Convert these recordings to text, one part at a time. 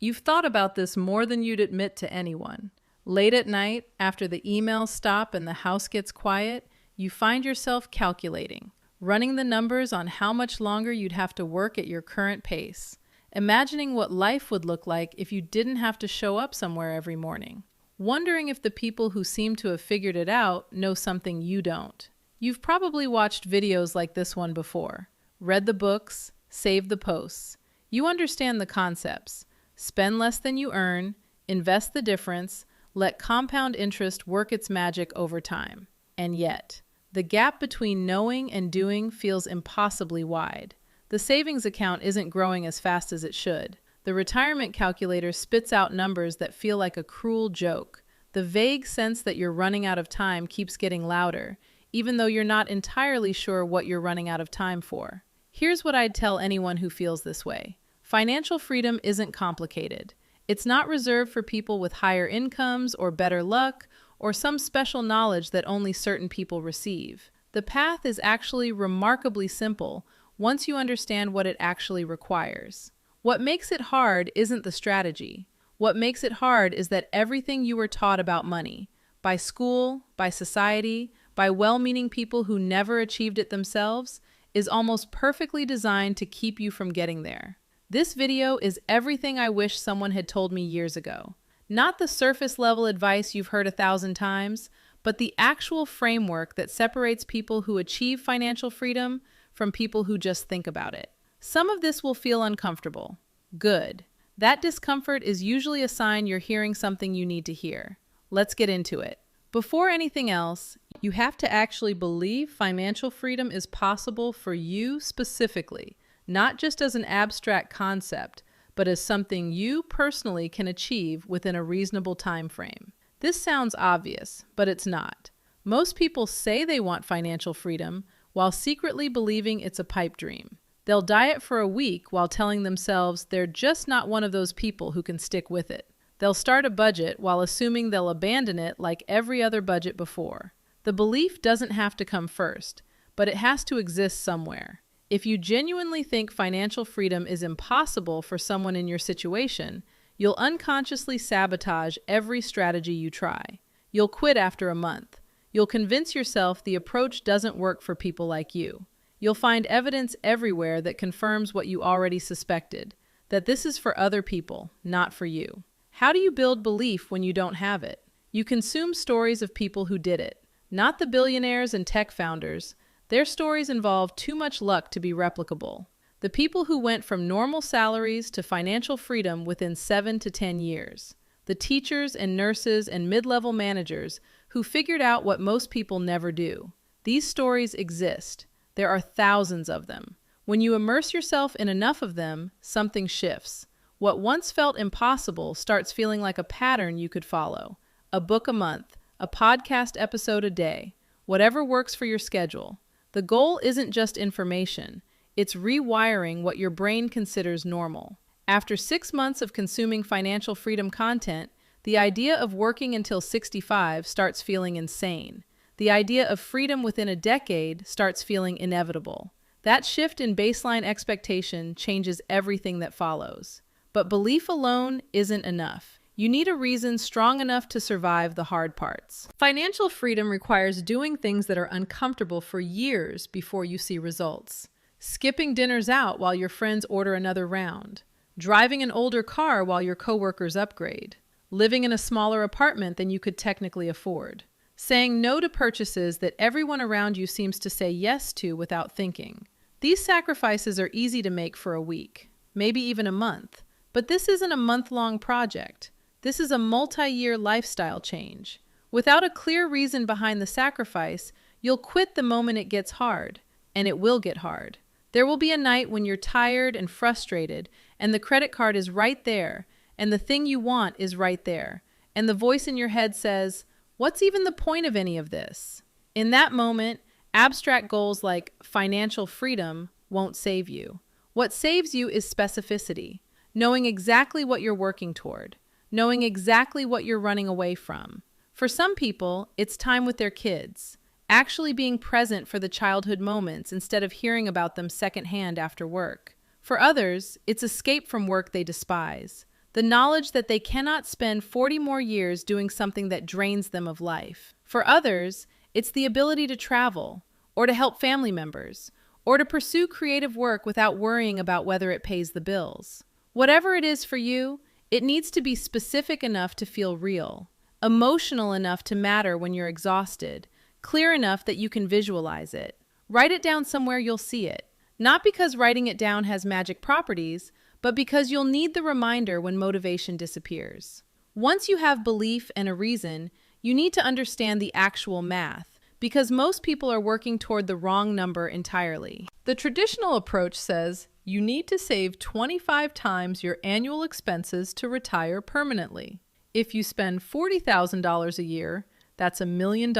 You've thought about this more than you'd admit to anyone. Late at night, after the emails stop and the house gets quiet, you find yourself calculating, running the numbers on how much longer you'd have to work at your current pace, imagining what life would look like if you didn't have to show up somewhere every morning, wondering if the people who seem to have figured it out know something you don't. You've probably watched videos like this one before, read the books, saved the posts. You understand the concepts. Spend less than you earn, invest the difference, let compound interest work its magic over time. And yet, the gap between knowing and doing feels impossibly wide. The savings account isn't growing as fast as it should. The retirement calculator spits out numbers that feel like a cruel joke. The vague sense that you're running out of time keeps getting louder, even though you're not entirely sure what you're running out of time for. Here's what I'd tell anyone who feels this way. Financial freedom isn't complicated. It's not reserved for people with higher incomes or better luck or some special knowledge that only certain people receive. The path is actually remarkably simple once you understand what it actually requires. What makes it hard isn't the strategy. What makes it hard is that everything you were taught about money, by school, by society, by well-meaning people who never achieved it themselves, is almost perfectly designed to keep you from getting there. This video is everything I wish someone had told me years ago. Not the surface-level advice you've heard 1,000 times, but the actual framework that separates people who achieve financial freedom from people who just think about it. Some of this will feel uncomfortable. Good. That discomfort is usually a sign you're hearing something you need to hear. Let's get into it. Before anything else, you have to actually believe financial freedom is possible for you specifically. Not just as an abstract concept, but as something you personally can achieve within a reasonable time frame. This sounds obvious, but it's not. Most people say they want financial freedom while secretly believing it's a pipe dream. They'll diet for a week while telling themselves they're just not one of those people who can stick with it. They'll start a budget while assuming they'll abandon it like every other budget before. The belief doesn't have to come first, but it has to exist somewhere. If you genuinely think financial freedom is impossible for someone in your situation, you'll unconsciously sabotage every strategy you try. You'll quit after a month. You'll convince yourself the approach doesn't work for people like you. You'll find evidence everywhere that confirms what you already suspected, that this is for other people, not for you. How do you build belief when you don't have it? You consume stories of people who did it, not the billionaires and tech founders. Their stories involve too much luck to be replicable. The people who went from normal salaries to financial freedom within 7 to 10 years. The teachers and nurses and mid-level managers who figured out what most people never do. These stories exist. There are thousands of them. When you immerse yourself in enough of them, something shifts. What once felt impossible starts feeling like a pattern you could follow. A book a month, a podcast episode a day, whatever works for your schedule. The goal isn't just information, it's rewiring what your brain considers normal. After 6 months of consuming financial freedom content, the idea of working until 65 starts feeling insane. The idea of freedom within a decade starts feeling inevitable. That shift in baseline expectation changes everything that follows. But belief alone isn't enough. You need a reason strong enough to survive the hard parts. Financial freedom requires doing things that are uncomfortable for years before you see results. Skipping dinners out while your friends order another round. Driving an older car while your coworkers upgrade. Living in a smaller apartment than you could technically afford. Saying no to purchases that everyone around you seems to say yes to without thinking. These sacrifices are easy to make for a week, maybe even a month. But this isn't a month-long project. This is a multi-year lifestyle change. Without a clear reason behind the sacrifice, you'll quit the moment it gets hard, and it will get hard. There will be a night when you're tired and frustrated, and the credit card is right there, and the thing you want is right there, and the voice in your head says, "What's even the point of any of this?" In that moment, abstract goals like financial freedom won't save you. What saves you is specificity, knowing exactly what you're working toward. Knowing exactly what you're running away from. For some people, it's time with their kids, actually being present for the childhood moments instead of hearing about them secondhand after work. For others, it's escape from work they despise, the knowledge that they cannot spend 40 more years doing something that drains them of life. For others, it's the ability to travel, or to help family members, or to pursue creative work without worrying about whether it pays the bills. Whatever it is for you, it needs to be specific enough to feel real, emotional enough to matter when you're exhausted, clear enough that you can visualize it. Write it down somewhere you'll see it, not because writing it down has magic properties, but because you'll need the reminder when motivation disappears. Once you have belief and a reason, you need to understand the actual math, because most people are working toward the wrong number entirely. The traditional approach says you need to save 25 times your annual expenses to retire permanently. If you spend $40,000 a year, that's $1 million.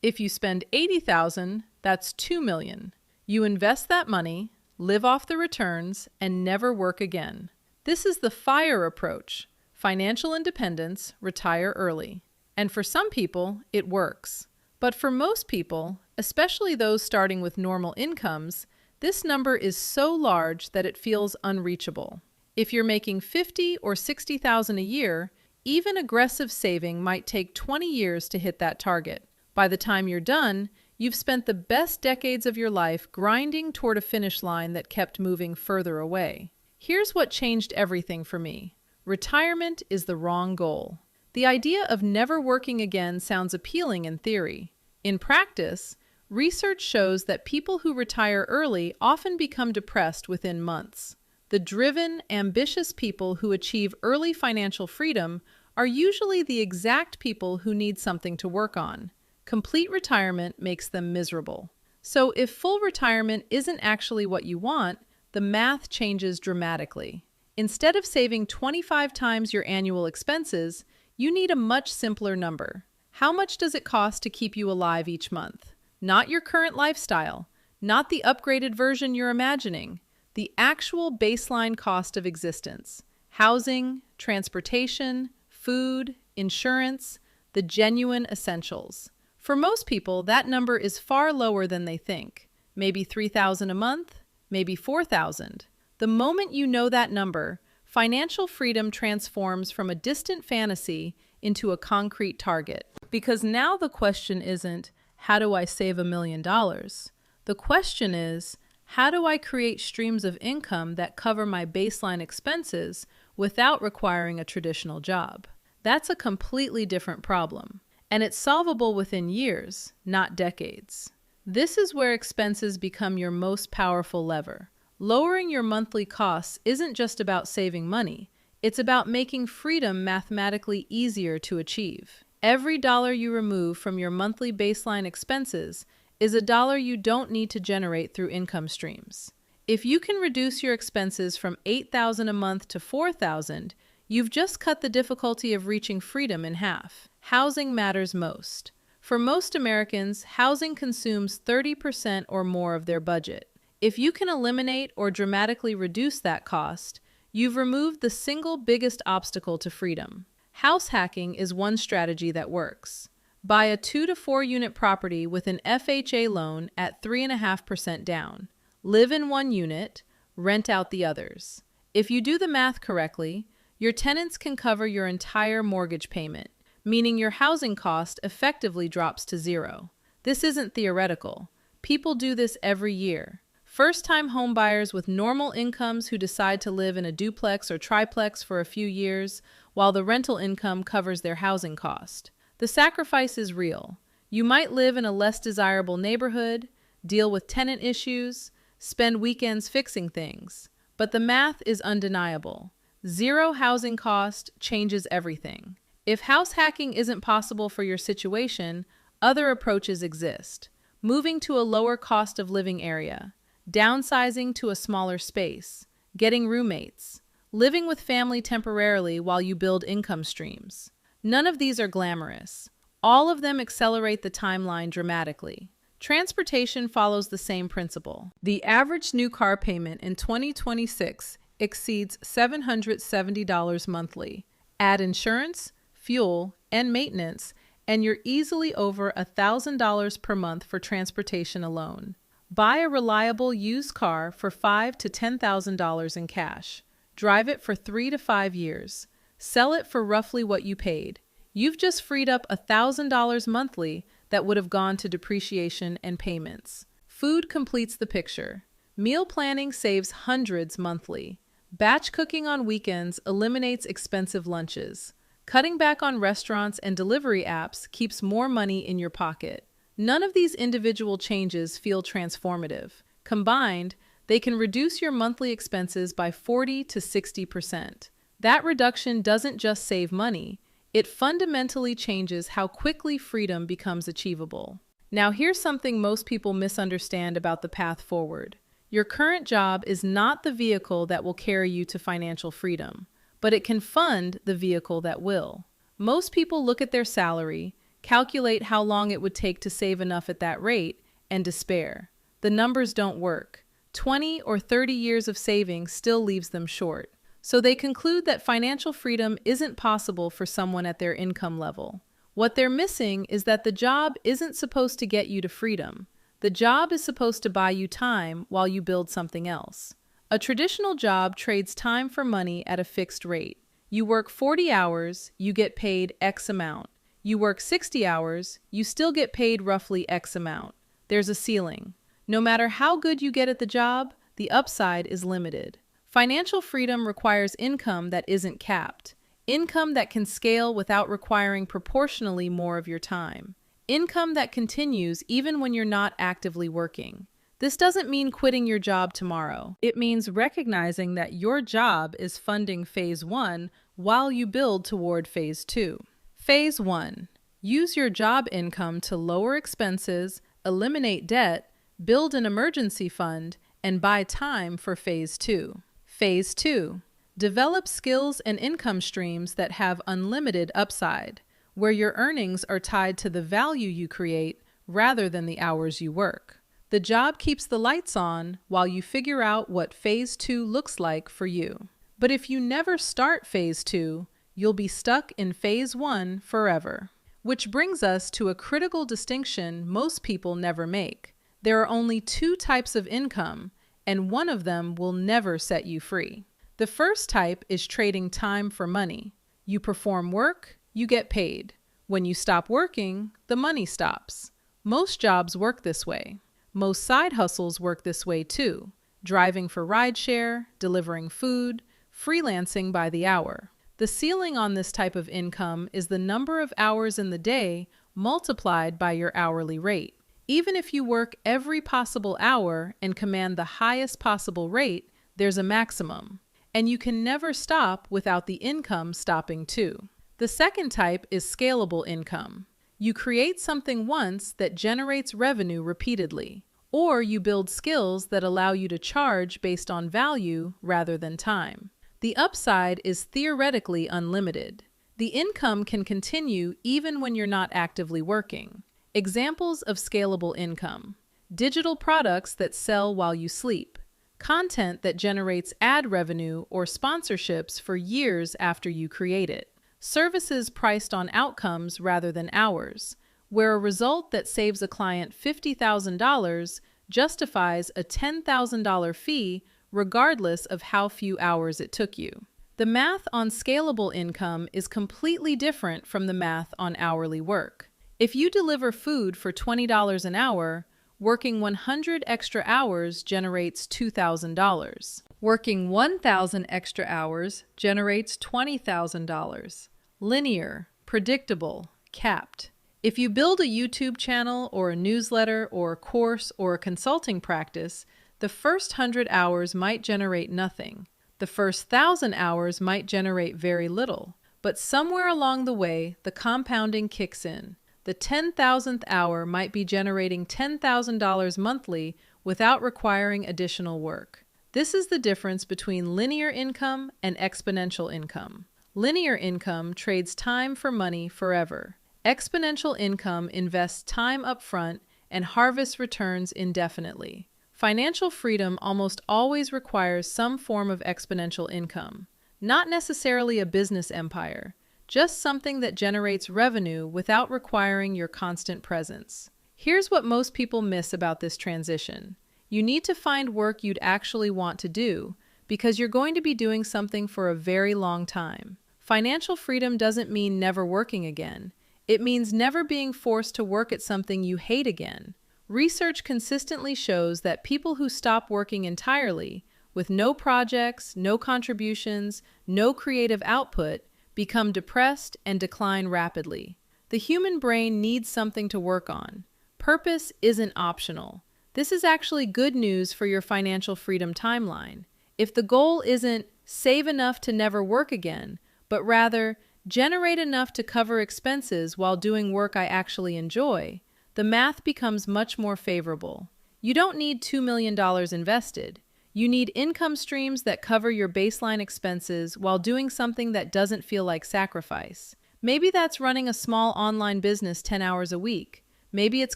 If you spend $80,000, that's $2 million. You invest that money, live off the returns, and never work again. This is the FIRE approach: financial independence, retire early. And for some people, it works. But for most people, especially those starting with normal incomes, this number is so large that it feels unreachable. If you're making $50,000 or $60,000 a year, even aggressive saving might take 20 years to hit that target. By the time you're done, you've spent the best decades of your life grinding toward a finish line that kept moving further away. Here's what changed everything for me. Retirement is the wrong goal. The idea of never working again sounds appealing in theory. In practice, research shows that people who retire early often become depressed within months. The driven, ambitious people who achieve early financial freedom are usually the exact people who need something to work on. Complete retirement makes them miserable. So if full retirement isn't actually what you want, the math changes dramatically. Instead of saving 25 times your annual expenses, you need a much simpler number. How much does it cost to keep you alive each month? Not your current lifestyle, not the upgraded version you're imagining, the actual baseline cost of existence. Housing, transportation, food, insurance, the genuine essentials. For most people, that number is far lower than they think. Maybe $3,000 a month, maybe $4,000. The moment you know that number, financial freedom transforms from a distant fantasy into a concrete target. Because now the question isn't, how do I save $1 million? The question is, how do I create streams of income that cover my baseline expenses without requiring a traditional job? That's a completely different problem. And it's solvable within years, not decades. This is where expenses become your most powerful lever. Lowering your monthly costs isn't just about saving money. It's about making freedom mathematically easier to achieve. Every dollar you remove from your monthly baseline expenses is a dollar you don't need to generate through income streams. If you can reduce your expenses from $8,000 a month to $4,000, you've just cut the difficulty of reaching freedom in half. Housing matters most. For most Americans, housing consumes 30% or more of their budget. If you can eliminate or dramatically reduce that cost, you've removed the single biggest obstacle to freedom. House hacking is one strategy that works. Buy a 2 to 4 unit property with an FHA loan at 3.5% down. Live in one unit, rent out the others. If you do the math correctly, your tenants can cover your entire mortgage payment, meaning your housing cost effectively drops to zero. This isn't theoretical. People do this every year. First-time homebuyers with normal incomes who decide to live in a duplex or triplex for a few years while the rental income covers their housing cost. The sacrifice is real. You might live in a less desirable neighborhood, deal with tenant issues, spend weekends fixing things. But the math is undeniable. Zero housing cost changes everything. If house hacking isn't possible for your situation, other approaches exist. Moving to a lower cost of living area, downsizing to a smaller space, getting roommates, living with family temporarily while you build income streams. None of these are glamorous. All of them accelerate the timeline dramatically. Transportation follows the same principle. The average new car payment in 2026 exceeds $770 monthly. Add insurance, fuel, and maintenance, and you're easily over $1,000 per month for transportation alone. Buy a reliable used car for $5,000 to $10,000 in cash. Drive it for 3 to 5 years. Sell it for roughly what you paid. You've just freed up $1,000 monthly that would have gone to depreciation and payments. Food completes the picture. Meal planning saves hundreds monthly. Batch cooking on weekends eliminates expensive lunches. Cutting back on restaurants and delivery apps keeps more money in your pocket. None of these individual changes feel transformative. Combined, they can reduce your monthly expenses by 40 to 60%. That reduction doesn't just save money, it fundamentally changes how quickly freedom becomes achievable. Now, here's something most people misunderstand about the path forward. Your current job is not the vehicle that will carry you to financial freedom, but it can fund the vehicle that will. Most people look at their salary, calculate how long it would take to save enough at that rate, and despair. The numbers don't work. 20 or 30 years of saving still leaves them short. So they conclude that financial freedom isn't possible for someone at their income level. What they're missing is that the job isn't supposed to get you to freedom. The job is supposed to buy you time while you build something else. A traditional job trades time for money at a fixed rate. You work 40 hours, you get paid X amount. You work 60 hours, you still get paid roughly X amount. There's a ceiling. No matter how good you get at the job, the upside is limited. Financial freedom requires income that isn't capped. Income that can scale without requiring proportionally more of your time. Income that continues even when you're not actively working. This doesn't mean quitting your job tomorrow. It means recognizing that your job is funding phase 1 while you build toward phase 2. Phase 1. Use your job income to lower expenses, eliminate debt, build an emergency fund, and buy time for phase 2. Phase 2. Develop skills and income streams that have unlimited upside, where your earnings are tied to the value you create rather than the hours you work. The job keeps the lights on while you figure out what phase 2 looks like for you. But if you never start phase 2, you'll be stuck in phase 1 forever. Which brings us to a critical distinction most people never make. There are only 2 types of income, and one of them will never set you free. The first type is trading time for money. You perform work, you get paid. When you stop working, the money stops. Most jobs work this way. Most side hustles work this way too. Driving for rideshare, delivering food, freelancing by the hour. The ceiling on this type of income is the number of hours in the day multiplied by your hourly rate. Even if you work every possible hour and command the highest possible rate, there's a maximum. And you can never stop without the income stopping too. The second type is scalable income. You create something once that generates revenue repeatedly, or you build skills that allow you to charge based on value rather than time. The upside is theoretically unlimited. The income can continue even when you're not actively working. Examples of scalable income: digital products that sell while you sleep, content that generates ad revenue or sponsorships for years after you create it, services priced on outcomes rather than hours, where a result that saves a client $50,000 justifies a $10,000 fee regardless of how few hours it took you. The math on scalable income is completely different from the math on hourly work. If you deliver food for $20 an hour, working 100 extra hours generates $2,000. Working 1,000 extra hours generates $20,000. Linear, predictable, capped. If you build a YouTube channel or a newsletter or a course or a consulting practice, the first 100 hours might generate nothing. The first 1,000 hours might generate very little. But somewhere along the way, the compounding kicks in. The 10,000th hour might be generating $10,000 monthly without requiring additional work. This is the difference between linear income and exponential income. Linear income trades time for money forever. Exponential income invests time upfront and harvests returns indefinitely. Financial freedom almost always requires some form of exponential income, not necessarily a business empire, just something that generates revenue without requiring your constant presence. Here's what most people miss about this transition. You need to find work you'd actually want to do, because you're going to be doing something for a very long time. Financial freedom doesn't mean never working again. It means never being forced to work at something you hate again. Research consistently shows that people who stop working entirely, with no projects, no contributions, no creative output, become depressed and decline rapidly. The human brain needs something to work on. Purpose isn't optional. This is actually good news for your financial freedom timeline. If the goal isn't save enough to never work again, but rather generate enough to cover expenses while doing work I actually enjoy, the math becomes much more favorable. You don't need $2 million invested. You need income streams that cover your baseline expenses while doing something that doesn't feel like sacrifice. Maybe that's running a small online business 10 hours a week. Maybe it's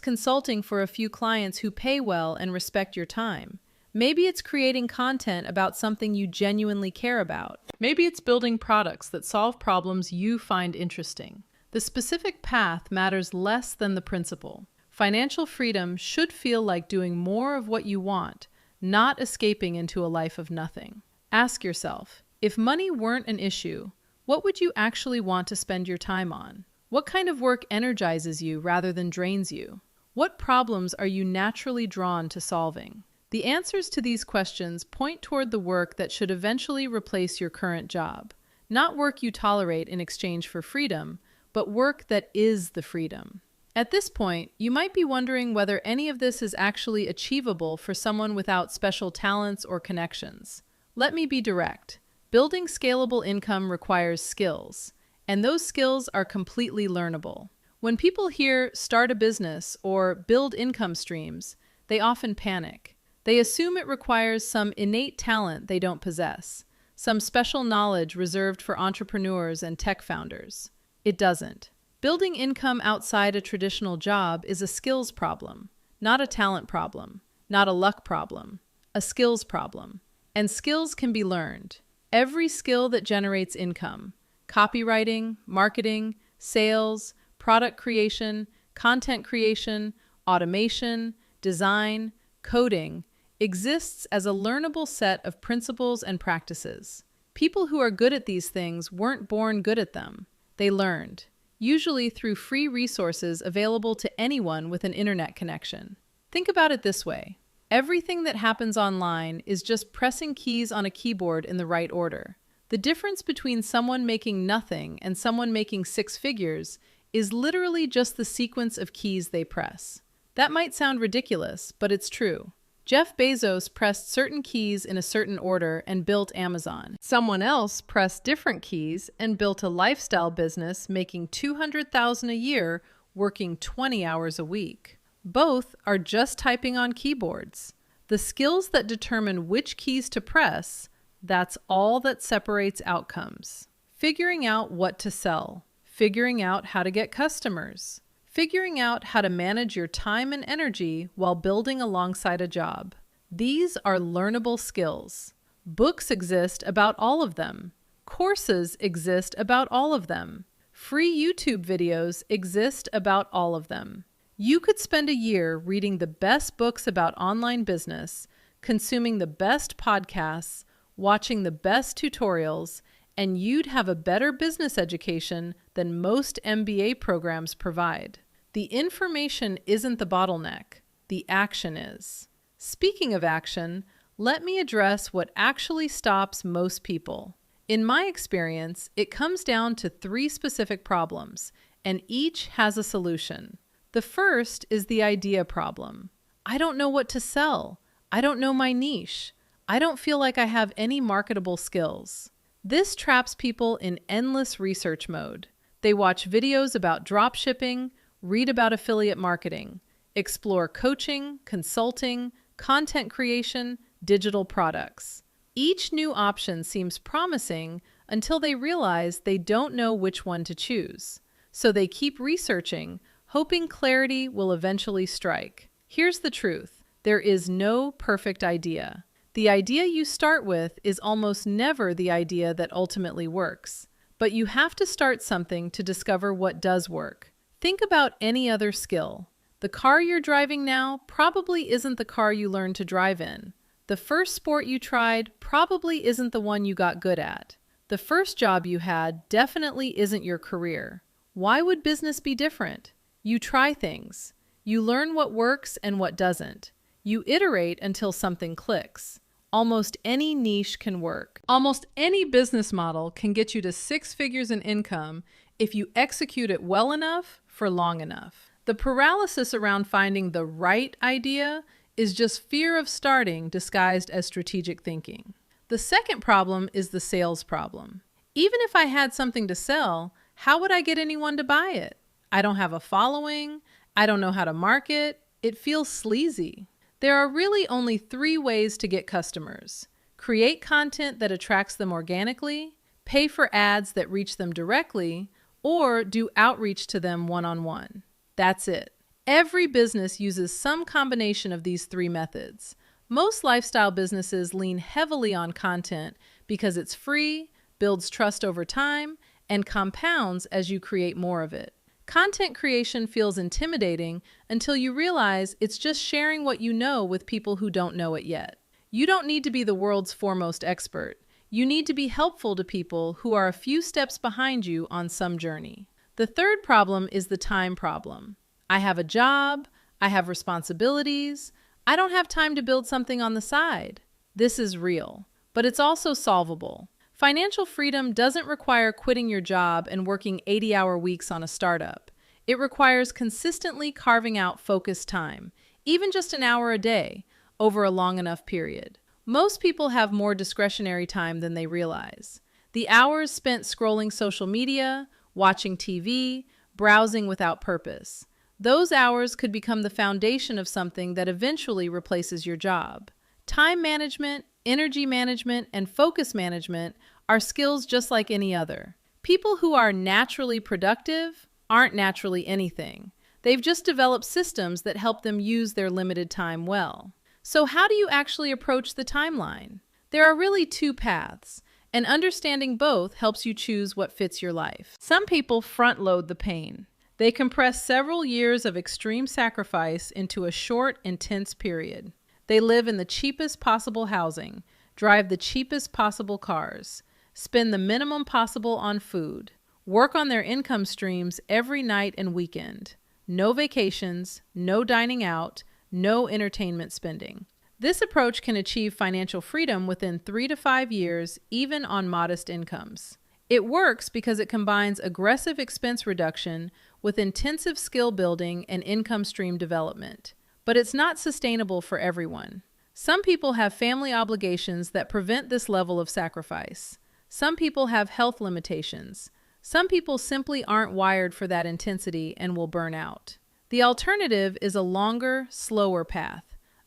consulting for a few clients who pay well and respect your time. Maybe it's creating content about something you genuinely care about. Maybe it's building products that solve problems you find interesting. The specific path matters less than the principle. Financial freedom should feel like doing more of what you want, not escaping into a life of nothing. Ask yourself, if money weren't an issue, what would you actually want to spend your time on? What kind of work energizes you rather than drains you? What problems are you naturally drawn to solving? The answers to these questions point toward the work that should eventually replace your current job. Not work you tolerate in exchange for freedom, but work that is the freedom. At this point, you might be wondering whether any of this is actually achievable for someone without special talents or connections. Let me be direct. Building scalable income requires skills, and those skills are completely learnable. When people hear start a business or build income streams, they often panic. They assume it requires some innate talent they don't possess, some special knowledge reserved for entrepreneurs and tech founders. It doesn't. Building income outside a traditional job is a skills problem, not a talent problem, not a luck problem, a skills problem. And skills can be learned. Every skill that generates income, copywriting, marketing, sales, product creation, content creation, automation, design, coding, exists as a learnable set of principles and practices. People who are good at these things weren't born good at them. They learned, usually through free resources available to anyone with an internet connection. Think about it this way. Everything that happens online is just pressing keys on a keyboard in the right order. The difference between someone making nothing and someone making six figures is literally just the sequence of keys they press. That might sound ridiculous, but it's true. Jeff Bezos pressed certain keys in a certain order and built Amazon. Someone else pressed different keys and built a lifestyle business making $200,000 a year, working 20 hours a week. Both are just typing on keyboards. The skills that determine which keys to press, that's all that separates outcomes. Figuring out what to sell, figuring out how to get customers, figuring out how to manage your time and energy while building alongside a job. These are learnable skills. Books exist about all of them. Courses exist about all of them. Free YouTube videos exist about all of them. You could spend a year reading the best books about online business, consuming the best podcasts, watching the best tutorials, and you'd have a better business education than most MBA programs provide. The information isn't the bottleneck, the action is. Speaking of action, let me address what actually stops most people. In my experience, it comes down to 3 specific problems, and each has a solution. The first is the idea problem. I don't know what to sell. I don't know my niche. I don't feel like I have any marketable skills. This traps people in endless research mode. They watch videos about drop shipping, read about affiliate marketing, explore coaching, consulting, content creation, digital products. Each new option seems promising until they realize they don't know which one to choose. So they keep researching, hoping clarity will eventually strike. Here's the truth. There is no perfect idea. The idea you start with is almost never the idea that ultimately works. But you have to start something to discover what does work. Think about any other skill. The car you're driving now probably isn't the car you learned to drive in. The first sport you tried probably isn't the one you got good at. The first job you had definitely isn't your career. Why would business be different? You try things. You learn what works and what doesn't. You iterate until something clicks. Almost any niche can work. Almost any business model can get you to 6 figures in income if you execute it well enough for long enough. The paralysis around finding the right idea is just fear of starting disguised as strategic thinking. The second problem is the sales problem. Even if I had something to sell, how would I get anyone to buy it? I don't have a following. I don't know how to market. It feels sleazy. There are really only 3 ways to get customers. Create content that attracts them organically, pay for ads that reach them directly, or do outreach to them one-on-one. That's it. Every business uses some combination of these 3 methods. Most lifestyle businesses lean heavily on content because it's free, builds trust over time, and compounds as you create more of it. Content creation feels intimidating until you realize it's just sharing what you know with people who don't know it yet. You don't need to be the world's foremost expert. You need to be helpful to people who are a few steps behind you on some journey. The third problem is the time problem. I have a job, I have responsibilities, I don't have time to build something on the side. This is real, but it's also solvable. Financial freedom doesn't require quitting your job and working 80-hour weeks on a startup. It requires consistently carving out focused time, even just an hour a day, over a long enough period. Most people have more discretionary time than they realize. The hours spent scrolling social media, watching TV, browsing without purpose. Those hours could become the foundation of something that eventually replaces your job. Time management, energy management, and focus management are skills just like any other. People who are naturally productive aren't naturally anything. They've just developed systems that help them use their limited time well. So how do you actually approach the timeline? There are really 2 paths, and understanding both helps you choose what fits your life. Some people front-load the pain. They compress several years of extreme sacrifice into a short, intense period. They live in the cheapest possible housing, drive the cheapest possible cars, spend the minimum possible on food, work on their income streams every night and weekend. No vacations, no dining out, no entertainment spending. This approach can achieve financial freedom within 3 to 5 years, even on modest incomes. It works because it combines aggressive expense reduction with intensive skill building and income stream development. But it's not sustainable for everyone. Some people have family obligations that prevent this level of sacrifice. Some people have health limitations. Some people simply aren't wired for that intensity and will burn out. The alternative is a longer, slower path.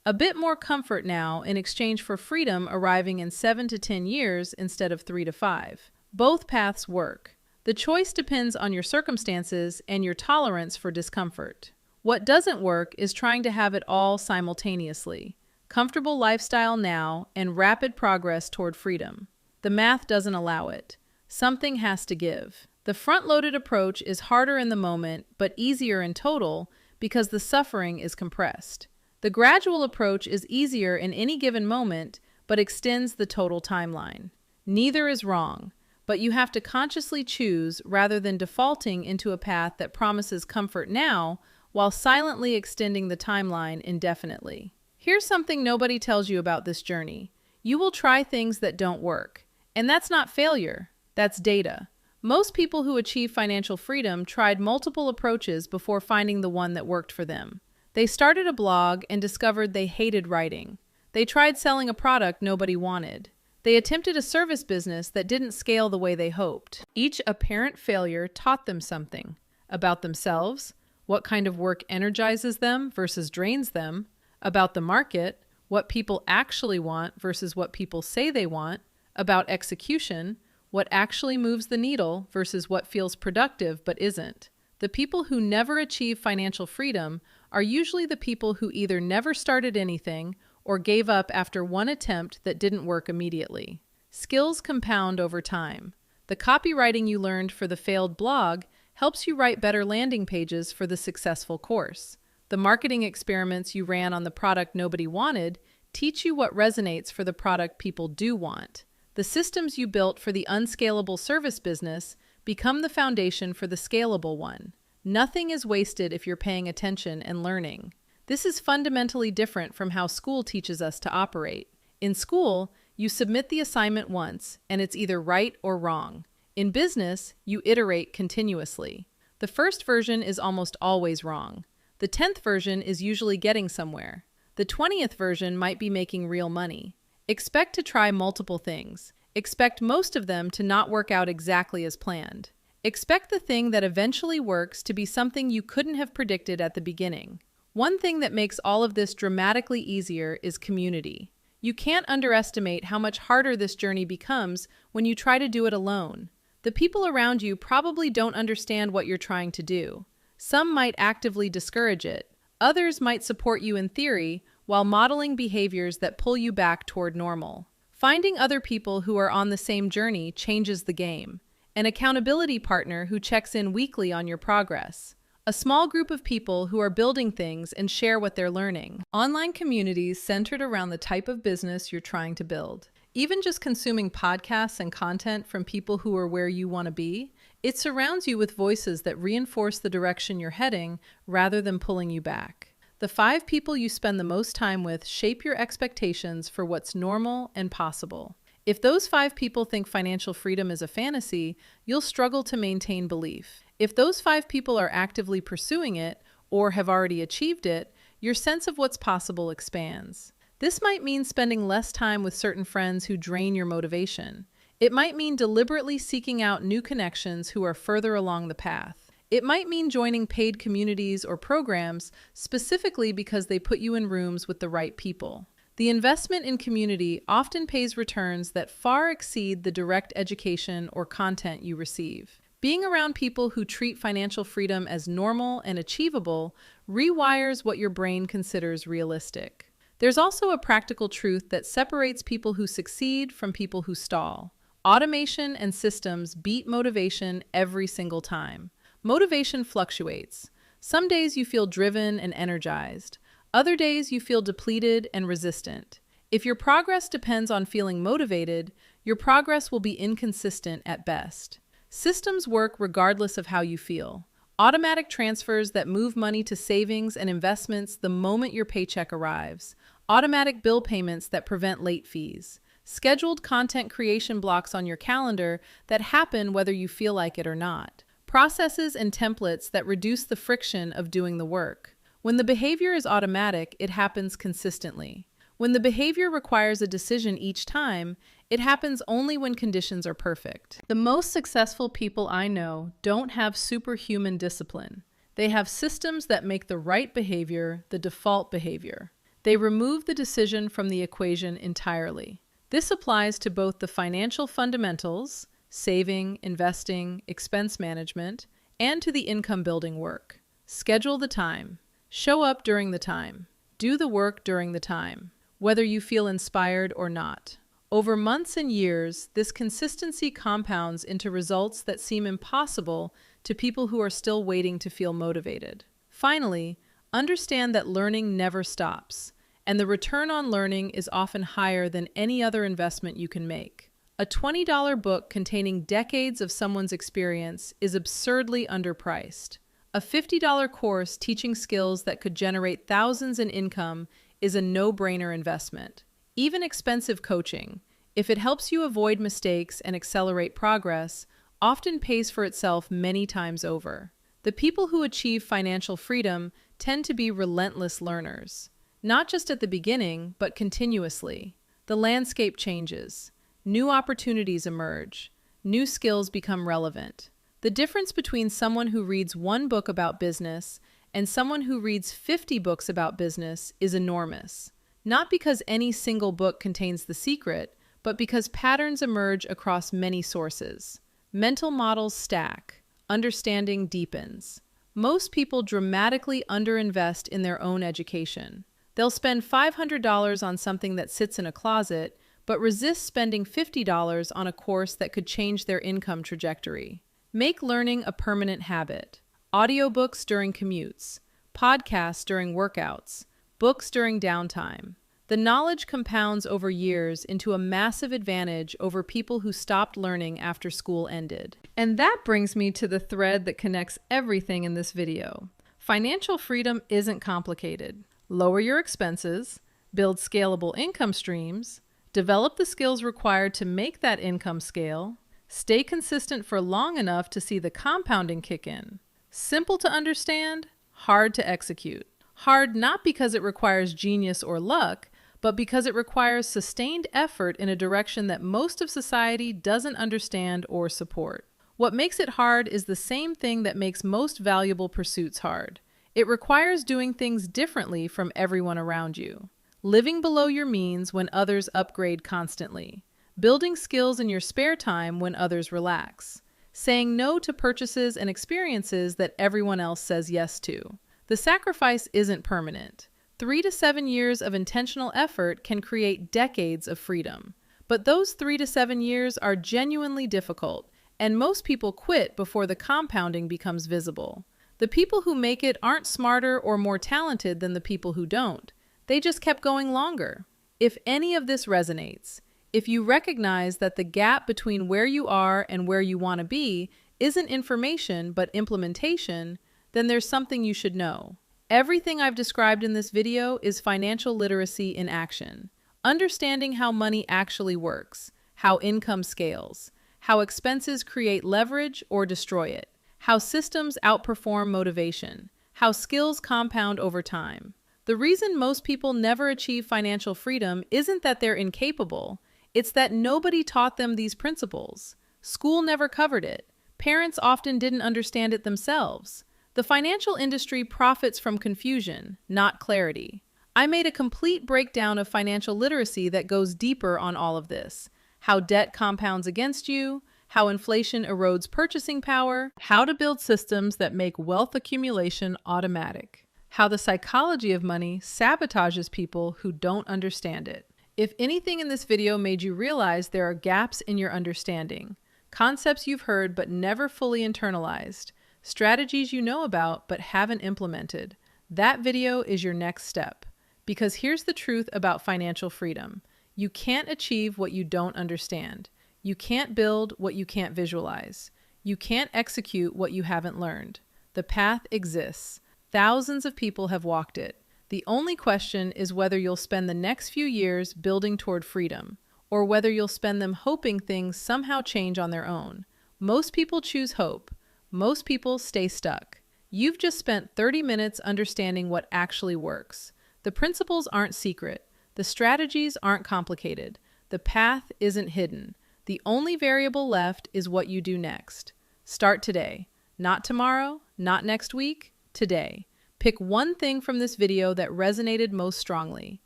A bit more comfort now in exchange for freedom arriving in 7 to 10 years instead of 3 to 5. Both paths work. The choice depends on your circumstances and your tolerance for discomfort. What doesn't work is trying to have it all simultaneously. Comfortable lifestyle now and rapid progress toward freedom. The math doesn't allow it. Something has to give. The front-loaded approach is harder in the moment, but easier in total because the suffering is compressed. The gradual approach is easier in any given moment, but extends the total timeline. Neither is wrong, but you have to consciously choose rather than defaulting into a path that promises comfort now while silently extending the timeline indefinitely. Here's something nobody tells you about this journey. You will try things that don't work. And that's not failure, that's data. Most people who achieve financial freedom tried multiple approaches before finding the one that worked for them. They started a blog and discovered they hated writing. They tried selling a product nobody wanted. They attempted a service business that didn't scale the way they hoped. Each apparent failure taught them something about themselves, what kind of work energizes them versus drains them, about the market, what people actually want versus what people say they want, about execution, what actually moves the needle versus what feels productive but isn't. The people who never achieve financial freedom are usually the people who either never started anything or gave up after one attempt that didn't work immediately. Skills compound over time. The copywriting you learned for the failed blog helps you write better landing pages for the successful course. The marketing experiments you ran on the product nobody wanted teach you what resonates for the product people do want. The systems you built for the unscalable service business become the foundation for the scalable one. Nothing is wasted if you're paying attention and learning. This is fundamentally different from how school teaches us to operate. In school, you submit the assignment once, and it's either right or wrong. In business, you iterate continuously. The first version is almost always wrong. The 10th version is usually getting somewhere. The 20th version might be making real money. Expect to try multiple things. Expect most of them to not work out exactly as planned. Expect the thing that eventually works to be something you couldn't have predicted at the beginning. One thing that makes all of this dramatically easier is community. You can't underestimate how much harder this journey becomes when you try to do it alone. The people around you probably don't understand what you're trying to do. Some might actively discourage it. Others might support you in theory, while modeling behaviors that pull you back toward normal. Finding other people who are on the same journey changes the game. An accountability partner who checks in weekly on your progress. A small group of people who are building things and share what they're learning. Online communities centered around the type of business you're trying to build. Even just consuming podcasts and content from people who are where you want to be, it surrounds you with voices that reinforce the direction you're heading rather than pulling you back. The 5 people you spend the most time with shape your expectations for what's normal and possible. If those 5 people think financial freedom is a fantasy, you'll struggle to maintain belief. If those 5 people are actively pursuing it or have already achieved it, your sense of what's possible expands. This might mean spending less time with certain friends who drain your motivation. It might mean deliberately seeking out new connections who are further along the path. It might mean joining paid communities or programs specifically because they put you in rooms with the right people. The investment in community often pays returns that far exceed the direct education or content you receive. Being around people who treat financial freedom as normal and achievable rewires what your brain considers realistic. There's also a practical truth that separates people who succeed from people who stall. Automation and systems beat motivation every single time. Motivation fluctuates. Some days you feel driven and energized. Other days you feel depleted and resistant. If your progress depends on feeling motivated, your progress will be inconsistent at best. Systems work regardless of how you feel. Automatic transfers that move money to savings and investments the moment your paycheck arrives. Automatic bill payments that prevent late fees. Scheduled content creation blocks on your calendar that happen whether you feel like it or not. Processes and templates that reduce the friction of doing the work. When the behavior is automatic, it happens consistently. When the behavior requires a decision each time, it happens only when conditions are perfect. The most successful people I know don't have superhuman discipline. They have systems that make the right behavior the default behavior. They remove the decision from the equation entirely. This applies to both the financial fundamentals, saving, investing, expense management, and to the income-building work. Schedule the time. Show up during the time. Do the work during the time, whether you feel inspired or not. Over months and years, this consistency compounds into results that seem impossible to people who are still waiting to feel motivated. Finally, understand that learning never stops, and the return on learning is often higher than any other investment you can make. A $20 book containing decades of someone's experience is absurdly underpriced. A $50 course teaching skills that could generate thousands in income is a no-brainer investment. Even expensive coaching, if it helps you avoid mistakes and accelerate progress, often pays for itself many times over. The people who achieve financial freedom tend to be relentless learners, not just at the beginning, but continuously. The landscape changes. New opportunities emerge. New skills become relevant. The difference between someone who reads one book about business and someone who reads 50 books about business is enormous. Not because any single book contains the secret, but because patterns emerge across many sources. Mental models stack. Understanding deepens. Most people dramatically underinvest in their own education. They'll spend $500 on something that sits in a closet, but resist spending $50 on a course that could change their income trajectory. Make learning a permanent habit. Audiobooks during commutes, podcasts during workouts, books during downtime. The knowledge compounds over years into a massive advantage over people who stopped learning after school ended. And that brings me to the thread that connects everything in this video. Financial freedom isn't complicated. Lower your expenses, build scalable income streams, develop the skills required to make that income scale, stay consistent for long enough to see the compounding kick in. Simple to understand, hard to execute. Hard not because it requires genius or luck, but because it requires sustained effort in a direction that most of society doesn't understand or support. What makes it hard is the same thing that makes most valuable pursuits hard. It requires doing things differently from everyone around you. Living below your means when others upgrade constantly. Building skills in your spare time when others relax. Saying no to purchases and experiences that everyone else says yes to. The sacrifice isn't permanent. 3 to 7 years of intentional effort can create decades of freedom. But those 3 to 7 years are genuinely difficult, and most people quit before the compounding becomes visible. The people who make it aren't smarter or more talented than the people who don't. They just kept going longer. If any of this resonates, if you recognize that the gap between where you are and where you want to be isn't information but implementation, then there's something you should know. Everything I've described in this video is financial literacy in action. Understanding how money actually works, how income scales, how expenses create leverage or destroy it, how systems outperform motivation, how skills compound over time. The reason most people never achieve financial freedom isn't that they're incapable. It's that nobody taught them these principles. School never covered it. Parents often didn't understand it themselves. The financial industry profits from confusion, not clarity. I made a complete breakdown of financial literacy that goes deeper on all of this. How debt compounds against you, how inflation erodes purchasing power, how to build systems that make wealth accumulation automatic, how the psychology of money sabotages people who don't understand it. If anything in this video made you realize there are gaps in your understanding, concepts you've heard but never fully internalized, strategies you know about but haven't implemented, that video is your next step. Because here's the truth about financial freedom. You can't achieve what you don't understand. You can't build what you can't visualize. You can't execute what you haven't learned. The path exists. Thousands of people have walked it. The only question is whether you'll spend the next few years building toward freedom, or whether you'll spend them hoping things somehow change on their own. Most people choose hope. Most people stay stuck. You've just spent 30 minutes understanding what actually works. The principles aren't secret. The strategies aren't complicated. The path isn't hidden. The only variable left is what you do next. Start today. Not tomorrow, not next week, today. Pick one thing from this video that resonated most strongly.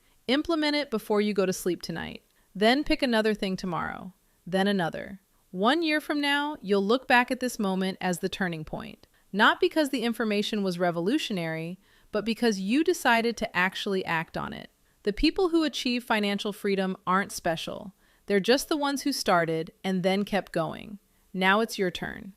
Implement it before you go to sleep tonight. Then pick another thing tomorrow. Then another. 1 year from now, you'll look back at this moment as the turning point. Not because the information was revolutionary, but because you decided to actually act on it. The people who achieve financial freedom aren't special. They're just the ones who started and then kept going. Now it's your turn.